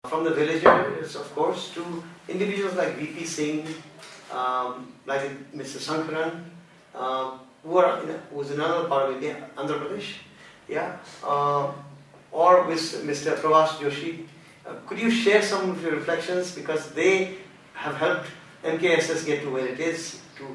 From the villagers, of course, to individuals like VP Singh, like Mr. Sankaran, who's in another part of India, Andhra Pradesh, yeah, or with Mr. Pravas Joshi. Could you share some of your reflections, because they have helped MKSS get to where it is, to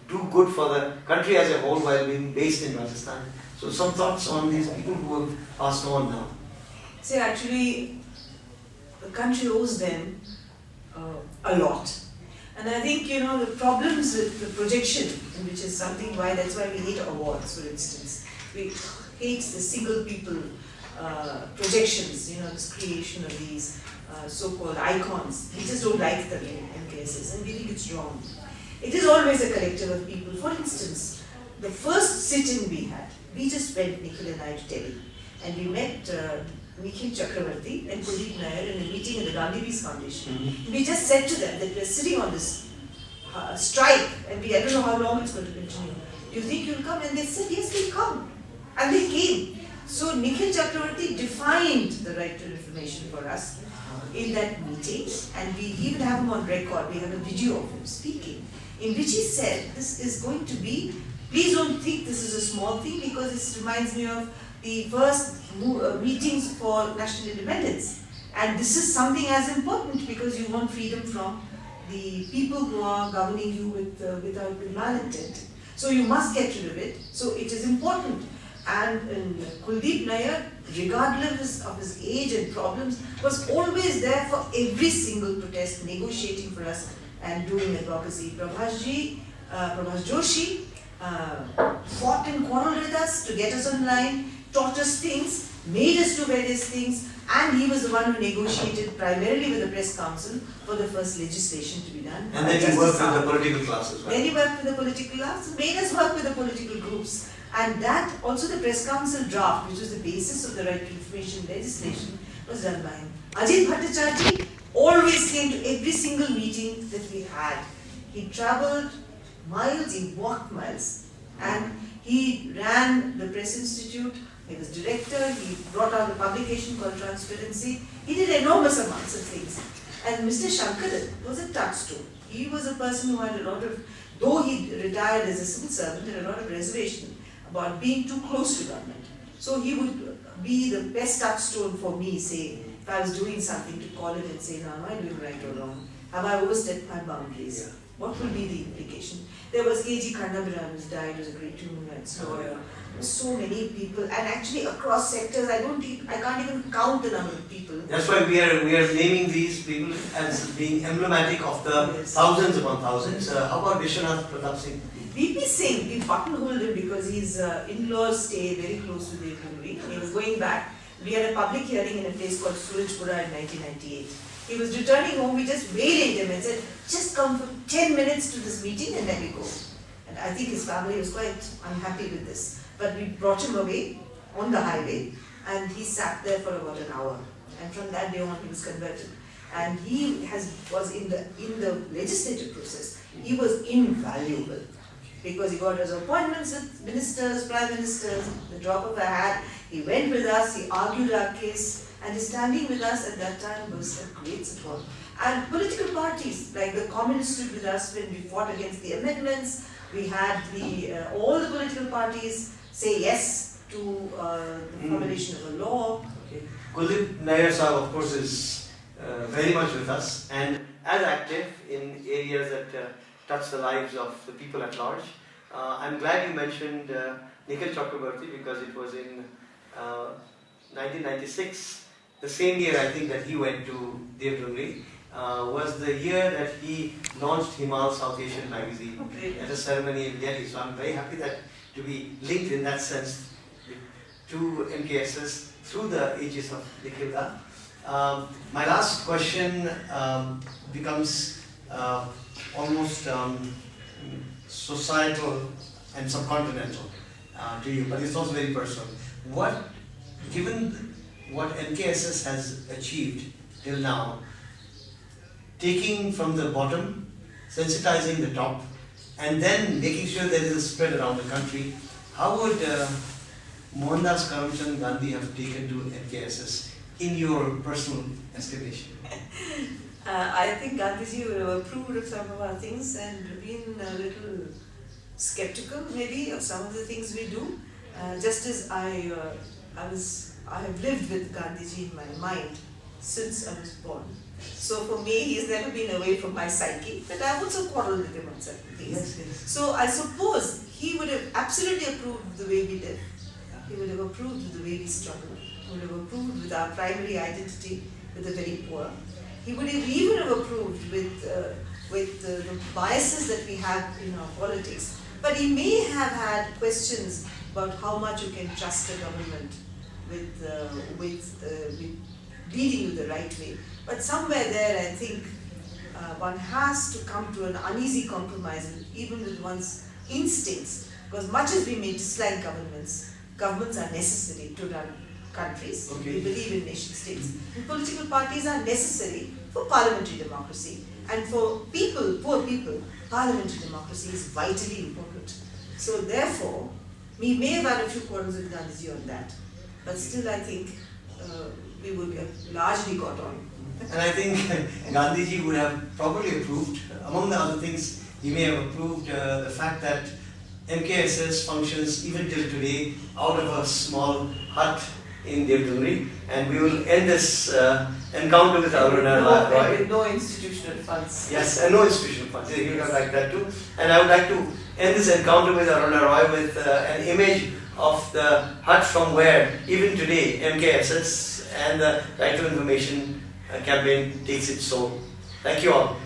do good for the country as a whole while being based in Rajasthan. So some thoughts on these people who have passed on now. See, actually, the country owes them a lot. And I think, the problems with the projection, which is something that's why we hate awards, for instance. We hate the single people projections, this creation of these so-called icons. We just don't like them in cases, and we think it's wrong. It is always a collective of people. For instance, the first sit-in we had, we just went, Nikhil and I, to Delhi, and we met Nikhil Chakravarti and Kuldeep Nair in a meeting at the Gandhi Peace Foundation. Mm-hmm. We just said to them that we're sitting on this strike, and I don't know how long it's going to continue. Do you think you'll come? And they said, yes, we'll come. And they came. So Nikhil Chakravarti defined the right to information for us in that meeting, and we even have him on record. We have a video of him speaking, in which he said, this is going to be, please don't think this is a small thing, because this reminds me of the first meetings for national independence. And this is something as important, because you want freedom from the people who are governing you without malintent. So you must get rid of it. So it is important. And Kuldeep Nair, regardless of his age and problems, was always there for every single protest, negotiating for us and doing advocacy. Prabhas Joshi fought and quarreled with us to get us online, taught us things, made us do various things, and he was the one who negotiated primarily with the press council for the first legislation to be done. And then he worked with the political classes, right? Then he worked with the political classes, made us work with the political groups. And that, also the press council draft, which was the basis of the right to information legislation, was done by him. Ajit Bhattacharjee always came to every single meeting that we had. He travelled miles, he walked miles, and he ran the Press Institute. He was director, he brought out a publication called Transparency. He did enormous amounts of things. And Mr. Shankaran was a touchstone. He was a person who had a lot of, though he retired as a civil servant, had a lot of reservation about being too close to government. So he would be the best touchstone for me, say, if I was doing something, to call him and say, now, am I doing right or wrong? Have I overstepped my boundaries? Yeah. What will be the implication? There was K.G. Kannabiran, who died, was a great human rights lawyer. So many people, and actually across sectors, I can't even count the number of people. That's why we are naming these people as being emblematic of the thousands upon thousands. How about Vishwanath Pratap Singh? VP Singh, we buttonholed him because his in-laws stay very close to the Devgandhi. He was going back. We had a public hearing in a place called Surajpura in 1998. He was returning home. We just waylaid him and said, just come for 10 minutes to this meeting and then we go. And I think his family was quite unhappy with this. But we brought him away on the highway, and he sat there for about an hour. And from that day on, he was converted. And he was in the legislative process. He was invaluable, because he got his appointments with ministers, prime ministers, the drop of a hat. He went with us, he argued our case, and his standing with us at that time was a great support. And political parties, like the Communists, stood with us when we fought against the amendments. We had all the political parties say yes to the formulation of a law. Okay. Kuldeep Nair Sahab, of course, is very much with us and as active in areas that touch the lives of the people at large. I'm glad you mentioned Nikhil Chakravarti, because it was in 1996, the same year I think that he went to Devgandhi, was the year that he launched Himal Southasian magazine at a ceremony in Delhi. So I'm very happy to be linked in that sense to MKSS through the aegis of Nikhil. My last question becomes almost societal and subcontinental to you, but it's also very personal. Given what MKSS has achieved till now, taking from the bottom, sensitizing the top, and then making sure there is a spread around the country, how would Mohandas Karamchand Gandhi have taken to MKSS in your personal estimation? I think Gandhiji would have approved of some of our things and been a little skeptical maybe of some of the things we do. Just as I have lived with Gandhiji in my mind since I was born. So for me, he's never been away from my psyche, but I've also quarreled with him on certain things. Yes, yes. So I suppose he would have absolutely approved of the way we live. He would have approved of the way we struggle. He would have approved with our primary identity with the very poor. He would have even have approved with the biases that we have in our politics. But he may have had questions about how much you can trust a government with leading you the right way. But somewhere there, I think one has to come to an uneasy compromise, even with one's instincts. Because much as we may dislike governments, governments are necessary to run countries. Okay. We believe in nation states. And political parties are necessary for parliamentary democracy. And for people, poor people, parliamentary democracy is vitally important. So therefore, we may have had a few quarrels with Gandhiji on that. But still, I think we would have largely got on. And I think Gandhiji would have probably approved, among the other things, he may have approved the fact that MKSS functions even till today out of a small hut in Devdumri, and we will end this encounter with Aruna Roy. With no institutional funds. Yes, and no institutional funds. He would have liked that too. And I would like to end this encounter with Aruna Roy with an image of the hut from where, even today, MKSS and the Right to Information campaign takes its soul. Thank you all.